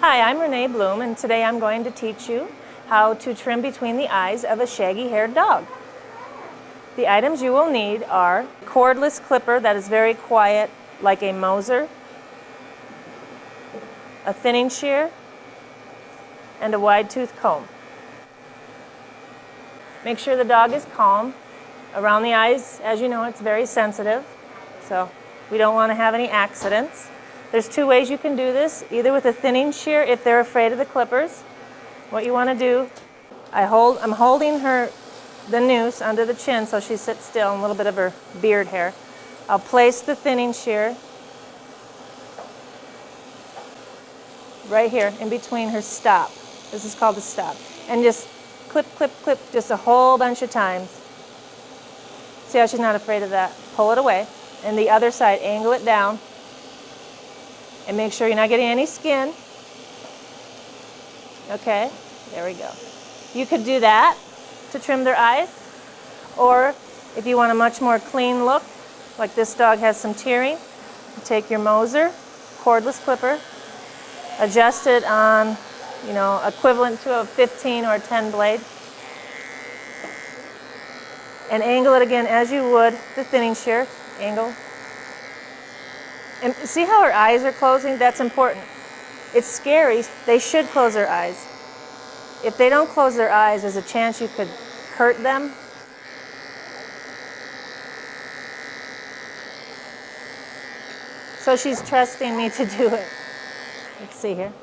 Hi, I'm Renee Bloom, and today I'm going to teach you how to trim between the eyes of a shaggy-haired dog. The items you will need are a cordless clipper that is very quiet, like a Moser, a thinning shear, and a wide-tooth comb. Make sure the dog is calm. Around the eyes, as you know, it's very sensitive, so we don't want to have any accidents. There's two ways you can do this, either with a thinning shear if they're afraid of the clippers. What you want to do, I'm holding the noose under the chin so she sits still, and a little bit of her beard hair. I'll place the thinning shear right here in between her stop. This is called the stop. And just clip, clip, clip just a whole bunch of times. See how she's not afraid of that? Pull it away. And the other side, angle it down. And make sure you're not getting any skin. Okay, there we go. You could do that to trim their eyes. Or if you want a much more clean look, like this dog has some tearing, you take your Moser, cordless clipper, adjust it on, equivalent to a 15 or a 10 blade, and angle it again as you would the thinning shear. Angle. And see how her eyes are closing? That's important. It's scary. They should close their eyes. If they don't close their eyes, there's a chance you could hurt them. So she's trusting me to do it. Let's see here.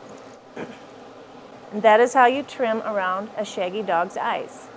And that is how you trim around a shaggy dog's eyes.